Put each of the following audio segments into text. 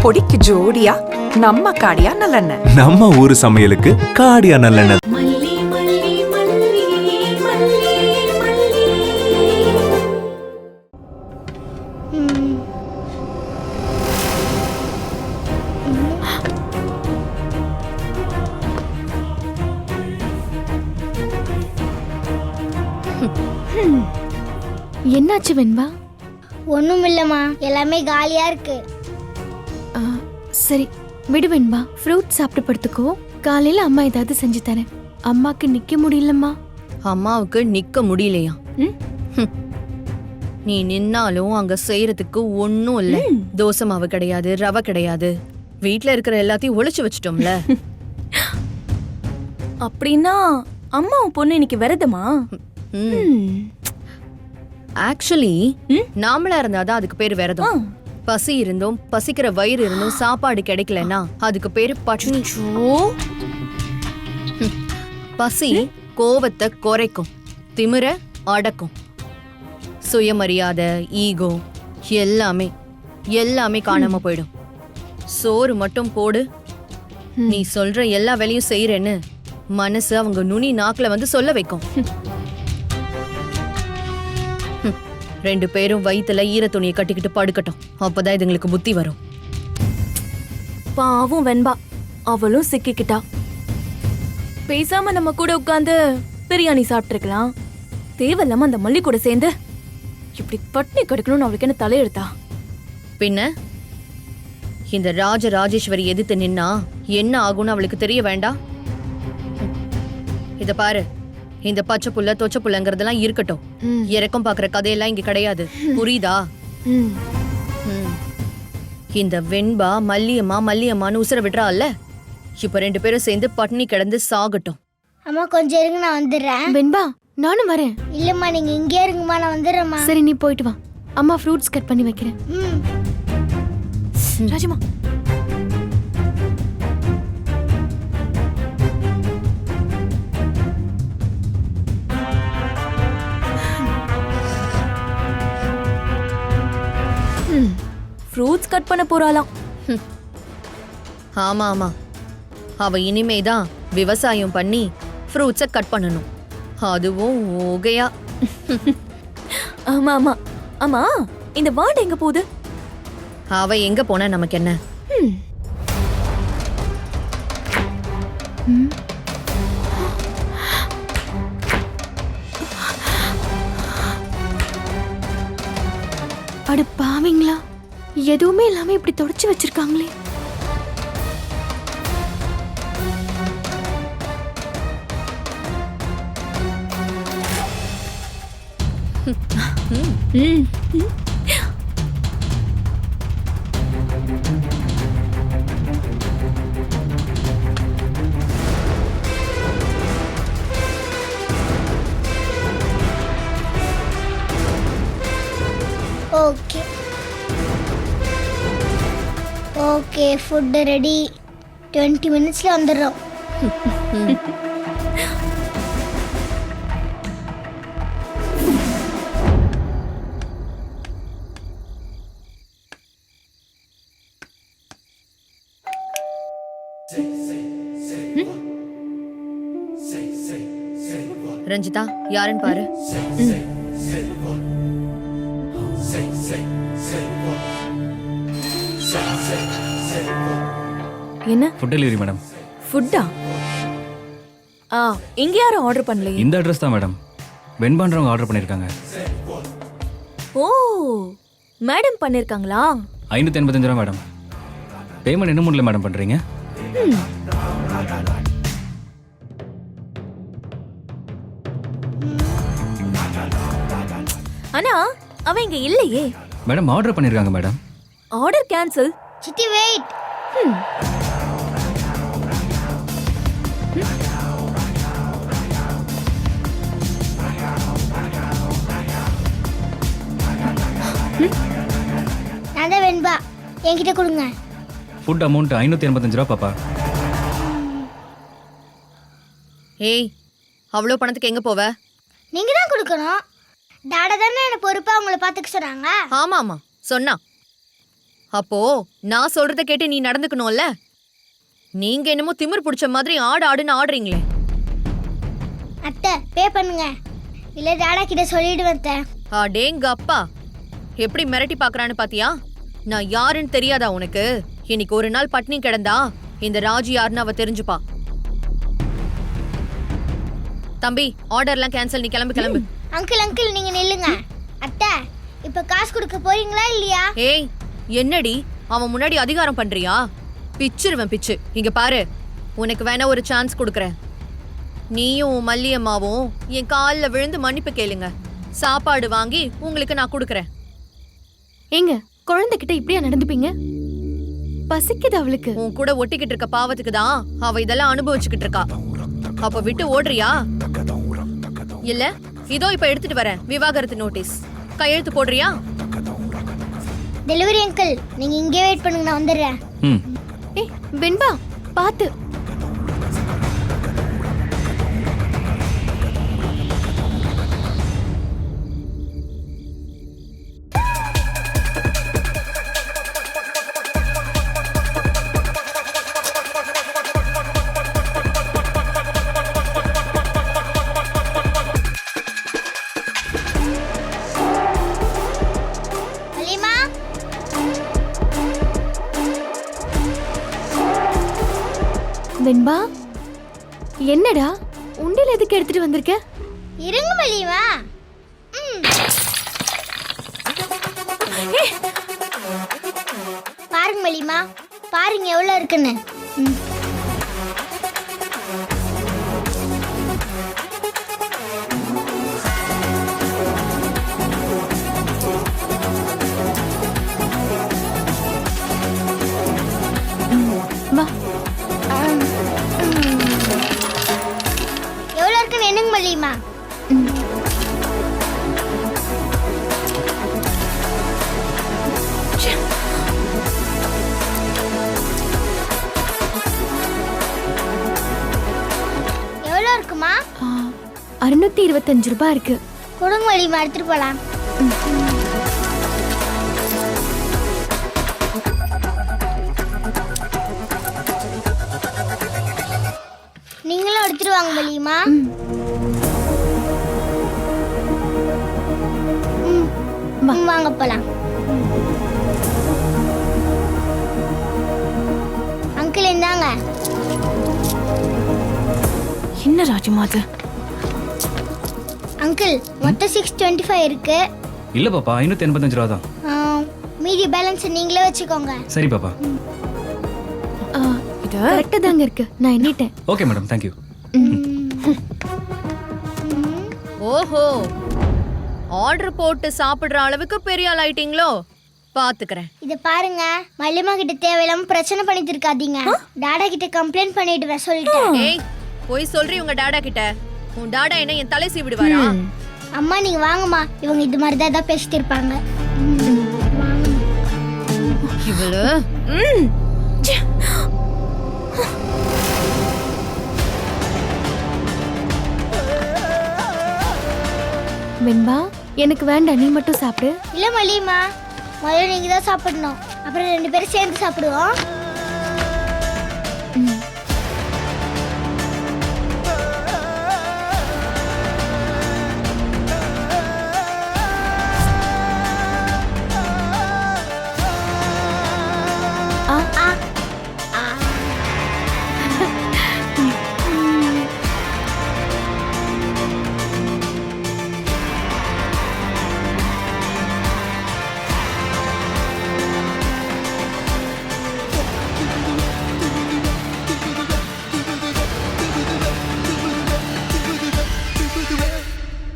பொடிக்கு ஜோடியா நம்ம காடியா நல்லெண்ணெய். நம்ம ஊரு சமையலுக்கு காடியா நல்லெண்ணெய். என்னாச்சு வெண்பா? ஒண்ணும் இல்லம்மா, எல்லாமே காலியா இருக்கு. சரி விடு வெண்பா, ஃப்ரூட் சாப்பிட்டு படுத்துக்கோ. காலையில அம்மா ஏதாவது செஞ்சு தரேன். அம்மாக்கு நிக்க முடியலம்மா. அம்மாவுக்கு நிக்க முடியலையா? நீ நின்னாலும் அங்க செய்யறதுக்கு ஒன்னும் இல்ல. தோசை மாவு கிடையாது, ரவை கிடையாது. வீட்ல இருக்கிற எல்லாத்தையும் ஒளிச்சு வச்சிட்டோம்ல. அப்படின்னா அம்மா பொண்ணு இன்னைக்கு விரதமா? ஆக்சுவலி நாமளா இருந்தாதான் அதுக்கு பேரு விரதம். பசி இருந்தும் பசிக்கிற வயிறு இருந்தும் சாப்பாடு கிடைக்கலன்னா அதுக்கு பேரு பட்டினி. பசி கோவத்தை குறைக்கும், திமிர அடக்கும். சுயமரியாதை, ஈகோ எல்லாமே எல்லாமே காணாம போயிடும். சோறு மட்டும் போடு, நீ சொல்ற எல்லா வேலையும் செய்யறேன்னு மனசு அவங்க நுனி நாக்குல வந்து சொல்ல வைக்கும். ரெண்டு பேரும் வயித்துல ஈர துணியை கட்டிக்கிட்டு படுக்கட்டும், அப்பதான் இதுங்களுக்கு புத்தி வரும். பாவும் வெண்பா, அவளும் சிக்கிக்கிட்டா. பேசாம நம்ம கூட உட்கார்ந்து பிரியாணி சாப்பிட்டுருக்கலாம். தேவையில்லாம அந்த மல்லி கூட சேர்ந்து இப்படி பட்டினி கெடுக்கணும்னு அவளுக்கு என்ன தலையெடுத்தா? பின்ன இந்த ராஜராஜேஸ்வரி எதிர்த்து நின்னா என்ன ஆகும்னு அவளுக்கு தெரிய வேண்டாம்? இத பாரு, இந்த பச்சை புள்ள தொச்ச புள்ளங்கிறதெல்லாம் இருக்கட்டும். இறக்கம் பாக்குற கதையெல்லாம் இங்க கிடையாது, புரியுதா? இந்த வெண்பா மல்லியம்மா மல்லியம்மான்னு உசுர விடுறாள்ல, இப்ப ரெண்டு பேரும் சேர்ந்து பட்டினி கிடந்து சாகட்டும். அம்மா கொஞ்சம் இருங்க, நான் வந்துடுறேன். வெண்பா நானும் வரேன். இல்லம்மா, நீங்க இங்கே இருங்கம்மா, நான் வந்துடுறேம்மா. சரி நீ போயிட்டு வா, அம்மா ஃப்ரூட்ஸ் கட் பண்ணி வைக்கிறேன். ராஜமா, ஃப்ரூட்ஸ் கட் பண்ண போறாளாம். ஆமா ஆமா, அவ இனிமேதான் விவசாயம் பண்ணி ஃப்ரூட்ஸ கட் பண்ணணும், அதுவும் ஓகையா. ஆமா ஆமா ஆமா, இந்த வார்டு எங்க போகுது? அவ எங்க போனா நமக்கு என்ன? அட பாவீங்களா, எதுவுமே இல்லாம இப்படி தொடச்சு வச்சிருக்காங்களே. Okay okay, food ready. 20 மினிட்ஸ்ல வந்துடுறோம். ரஞ்சிதா, யாருன்னு பாரு. என்ன ஃபுட் டெலிவரி மேடம். ஃபுட்டா? இங்க யாரும் ஆர்டர் பண்ணலையே. இந்த அட்ரஸ் தான் மேடம், வெண்பான்றவங்க ஆர்டர் பண்ணியிருக்காங்க. ஓ, மேடம் பண்ணிருக்காங்களா? 585 ரூபா மேடம். பேமெண்ட் என்ன முறையில் மேடம் பண்ணுறீங்க? ஆனா அவன் இங்க இல்லையே. மேடம் ஆர்டர் பண்ணியிருக்காங்க மேடம். Order cancel. சித்தி வெயிட். நான் தான் வெண்பா, என்கிட்ட கொடுங்க. ஃபுட் அமௌண்ட் 585 ரூபா பாப்பா. ஏய், அவ்வளோ பணத்துக்கு எங்க போவ? நீங்க தான் கொடுக்கணும். டாடா தானே என்ன பொறுப்பா உங்களை பார்த்துக்க சொன்னாங்க. ஆமா ஆமா சொன்னா. அப்போ நான் சொல்றத கேட்டு நீ நடந்துக்கணும்ல. நீங்க என்னமோ திமிர் பிடிச்ச மாதிரி ஆடுன்னு ஆடுறீங்களே. அத்தை பே பண்ணுங்க, இல்லை டாடா கிட்ட சொல்லிடுவேன் அத்தை. அடேங்க அப்பா, எப்படி மிரட்டி பாக்குறான்னு பாத்தியா? நான் யாருன்னு தெரியாதா உனக்கு? இன்னைக்கு ஒரு நாள் பட்னி கிடந்தா இந்த ராஜு யாருன்னு அவ தெரிஞ்சுப்பா. தம்பி, ஆர்டர்லாம் கேன்சல், நீ கிளம்பு. அங்கிள் அங்கிள் நீங்க நில்லுங்க. அத்தை இப்ப காசு கொடுக்க போறீங்களா இல்லையா? ஏய், என்னடி அவன் முன்னாடி அதிகாரம் பண்றியா? பிச்சிருவன் பிச்சு. இங்க பாரு, உனக்கு வேணா ஒரு சான்ஸ் கொடுக்கறேன். நீயும் மல்லியம்மாவும் என் காலில் விழுந்து மன்னிப்பு கேளுங்க. சாப்பாடு வாங்கி உங்களுக்கு நான் கொடுக்கறேன். ஏங்க, குழந்தைகிட்ட இப்படியா நடந்துப்பீங்க? பசிக்குது அவளுக்கு. உன் கூட ஒட்டிக்கிட்டு இருக்க பாவத்துக்கு தான் அவ இதெல்லாம் அனுபவிச்சுக்கிட்டு இருக்கா. அப்ப விட்டு ஓடுறியா? இல்ல இதோ இப்ப எடுத்துட்டு வரேன் விவாகரத்து நோட்டீஸ். கையெழுத்து போடுறியா? டெலிவரி அங்கிள் நீங்க இங்கே வெயிட் பண்ணுங்க, நான் வந்துடுறேன். ம். ஏய் வெண்பா, பாத்து. மல்லிமா, வெண்பா, என்னடா உண்டியல் எதுக்கு எடுத்துட்டு வந்திருக்க? இருங்க மல்லிமா. பாருங்க மல்லிமா, பாருங்க எவ்வளவு இருக்குன்னு. ம். வா. எவ்வளவு இருக்குன்னு என்னங்க மல்லிமா? எவ்வளவு இருக்குமா? 625 ரூபாய் இருக்கு. கொடுங்க மல்லிமா, எடுத்துட்டு போலாம். நீங்களும் எடுத்துட்டு வாங்க மல்லிமா. வாங்க போலாம். அங்கிள் இந்தாங்க. என்ன ராஜுமா அது? அங்கிள் மொத்தம் 625 இருக்கு. இல்ல பாப்பா, 585 ரூபா தான். மீதி பேலன்ஸ் நீங்களே வச்சுக்கோங்க. சரி பாப்பா. இது கரெக்டா தாங்க இருக்கு, நான் எண்ணிட்டேன். Okay madam, thank you. ஓஹோ, ஆர்டர் போட்டு சாப்பிடுற அளவுக்கு பெரிய ஆள் ஆயிட்டீங்களோ? பாத்துக்கிறேன். இத பாருங்க, மல்லிமா கிட்ட தேவையில்லாம பிரச்சனை பண்ணிட்டு இருக்காதீங்க. டாடா கிட்ட கம்ப்ளைண்ட் பண்ணிடுவேன் சொல்லிட்டேன். ஏய், போய் சொல்றீ உங்க டாடா கிட்ட. உன் டாடா என்ன என் தலை சீவிடுவாரா? அம்மா நீங்க வாங்கம்மா, இவங்க இது மாதிரி தான் பேசிட்டு இருப்பாங்க. இவளு வெண்பா, எனக்கு வேண்டாம், நீ மட்டும் சாப்பிடு. இல்ல மல்லிமா, முதல்ல நீங்க தான் சாப்பிடணும், அப்புறம் 2 பேரும் சேர்ந்து சாப்பிடுவோம்.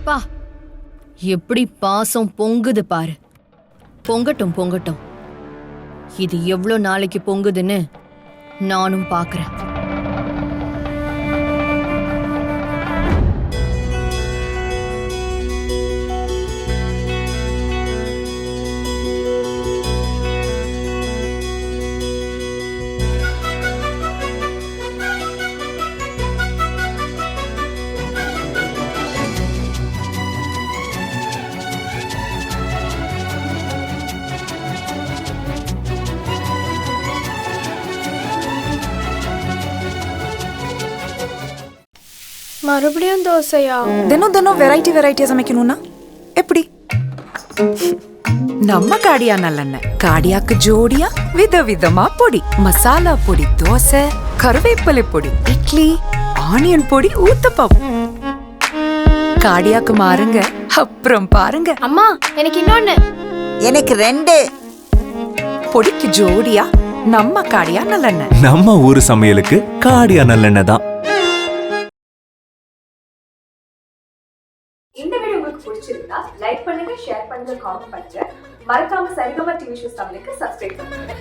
பா, எப்படி பாசம் பொங்குது பாரு. பொங்கட்டும் பொங்கட்டும். இது எவ்வளவு நாளைக்கு பொங்குதுன்னு நானும் பாக்குறேன். மறுபடியும் தோசையா? தினம் தினம் வெரைட்டியா சமைக்கணும்னா எப்படி? நம்ம காடியா நல்லெண்ணெய். காடியாக்கு ஜோடியா விதவிதமா பொடி. மசாலா பொடி தோசை, கருவேப்பிலை பொடி இட்லி, ஆனியன் பொடி ஊத்தப்பம். காடியாக்கு மாறுங்க, அப்புறம் பாருங்க. அம்மா எனக்கு இன்னொன்னு. எனக்கு 2. பொடிக்கு ஜோடியா நம்ம காடியா நல்லெண்ணெய். நம்ம ஊரு சமையலுக்கு காடியா நல்லெண்ணெய் தான். இந்த வீடியோ உங்களுக்கு பிடிச்சிருந்தா லைக் பண்ணுங்க, ஷேர் பண்ணுங்க, காமெண்ட் பண்ணுங்க. மறக்காம சரிகமா டிவி ஷோஸ் தமிழுக்கு சப்ஸ்கிரைப் பண்ணுங்க.